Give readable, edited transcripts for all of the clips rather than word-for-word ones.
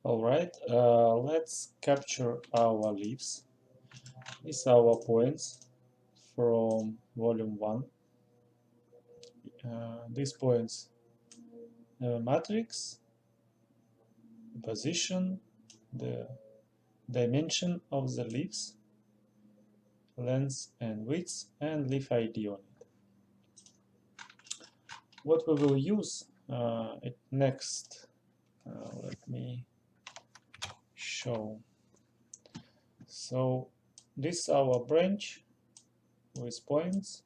Alright, let's capture our leaves. These are our points from volume 1. These points matrix, position, the dimension of the leaves, length and width, and leaf ID on it. What we will use next, let me show. So this is our branch with points,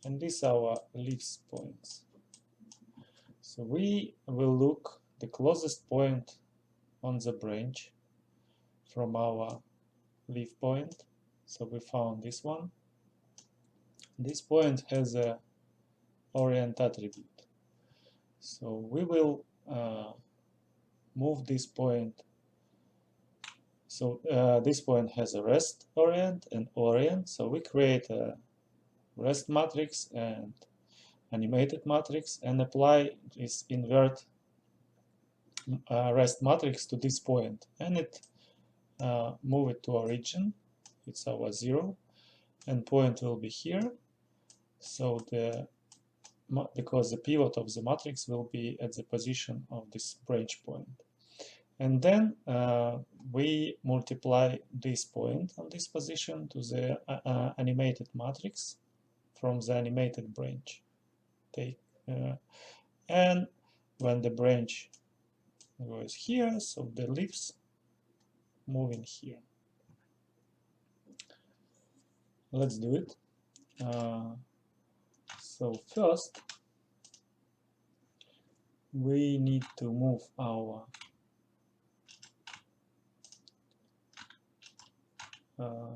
and this is our leaves points. So we will look the closest point on the branch from our leaf point. So we found this one. This point has a orient attribute. So we will move this point. So this point has a rest orient and orient. So we create a rest matrix and animated matrix and apply this invert rest matrix to this point, and it move it to origin. It's our 0, and point will be here. So because the pivot of the matrix will be at the position of this branch point. And then we multiply this point on this position to the animated matrix from the animated branch. And when the branch goes here, so the leaves move in here. Let's do it. So first, we need to move our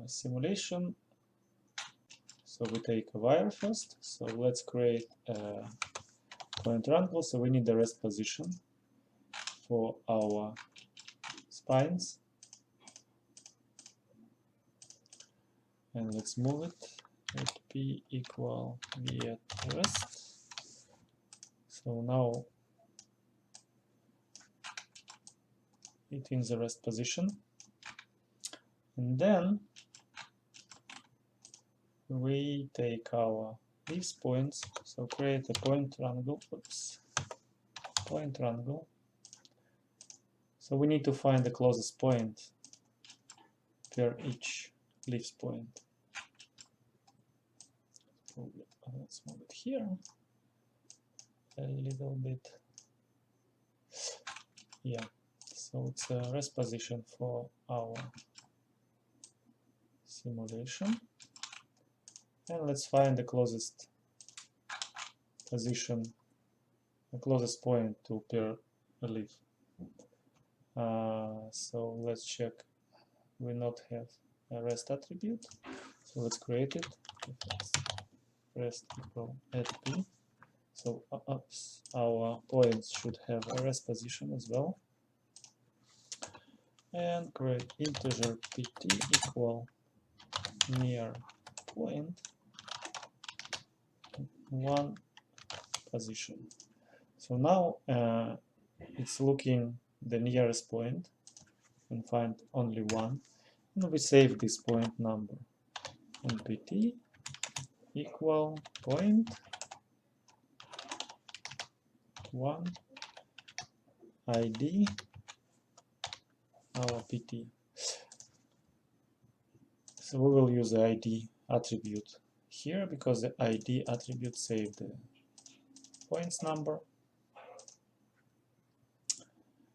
simulation. So we take a wire first. So let's create a point triangle. So we need the rest position for our spines. And let's move it. Let P equal V at rest. So now it's in the rest position. And then we take our leaves points, so create a point triangle. Oops, point triangle. So we need to find the closest point per each leaves point. So let's move it here a little bit. Yeah, so it's a rest position for our simulation. And let's find the closest position, the closest point to per leaf. So let's check. We not have a rest attribute, so let's create it. Rest equal at P. So our points should have a rest position as well. And create integer pt equal near point 1 position. So now it's looking the nearest point and find only one, and we save this point number. And pt equal point 1 id our pt. So we will use the id attribute here because the id attribute saved the points number.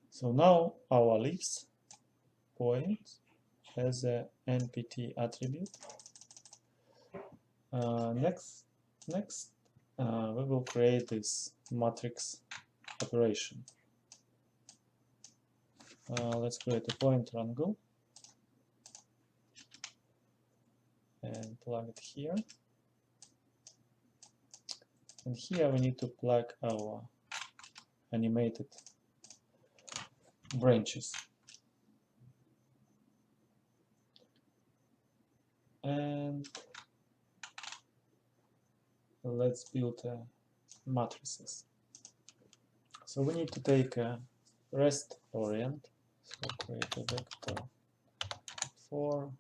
So now our leaves point has a npt attribute. Next, we will create this matrix operation. Let's create a point triangle and plug it here. And here we need to plug our animated branches. And let's build matrices. So we need to take a rest orient. So create a vector for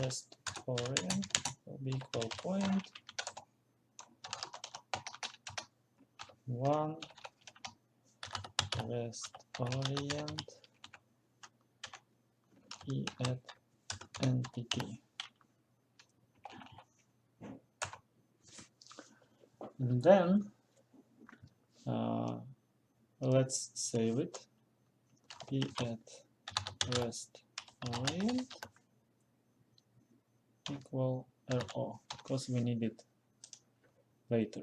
rest orient will be equal point 1 rest orient e at npt. And then let's save it. E at rest orient equal RO, because we need it later.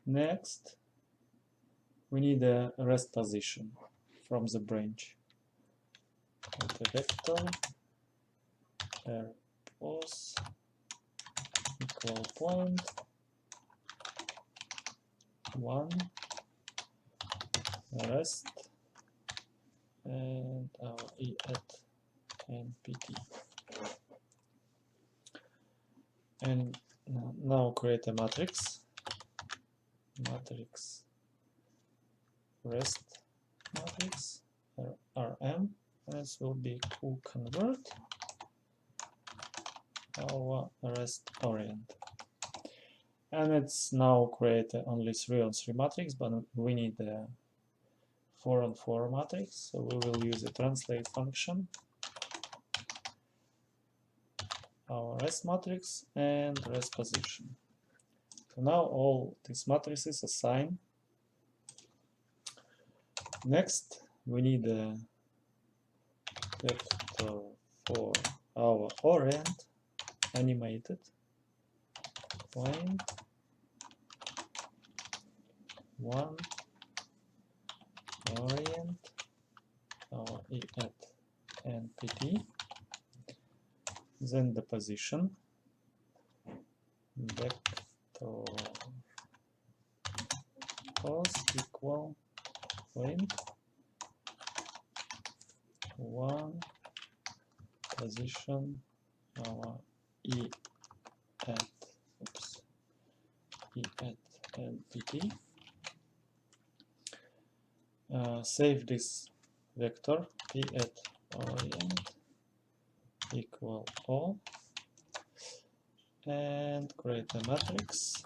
Next, we need a rest position from the branch. With a vector rpos equal point 1 rest and our e at npt. And now create a matrix rest matrix rm, and this will be convert our rest orient. And it's now create only 3-on-3 matrix, but we need a 4-on-4 matrix, so we will use a translate function, our rest matrix and rest position. So now all these matrices assigned. Next, we need a vector for our orient animated point 1 orient our e at npt, then the position vector pos equal point 1 position our e at npt. Save this vector e at orient equal O and create a matrix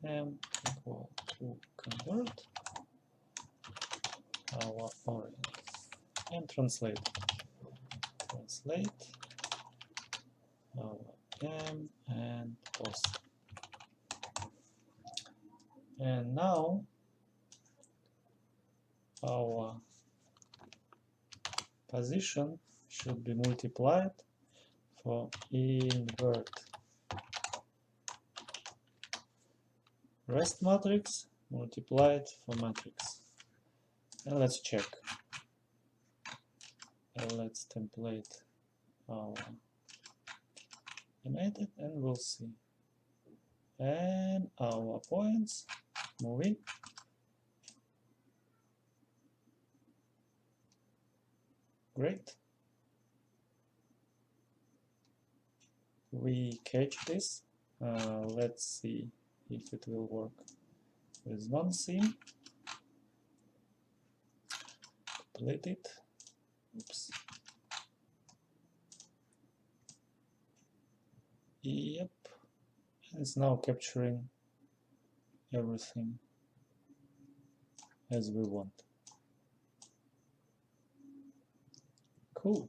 M equal to convert our orient and translate our M and pos. And now our position should be multiplied for invert rest matrix multiplied for matrix. And let's check. Let's template our animated and we'll see. And our points moving. Great. We catch this. Let's see if it will work with non-seam. Complete it. Oops. Yep. It's now capturing everything as we want. Cool.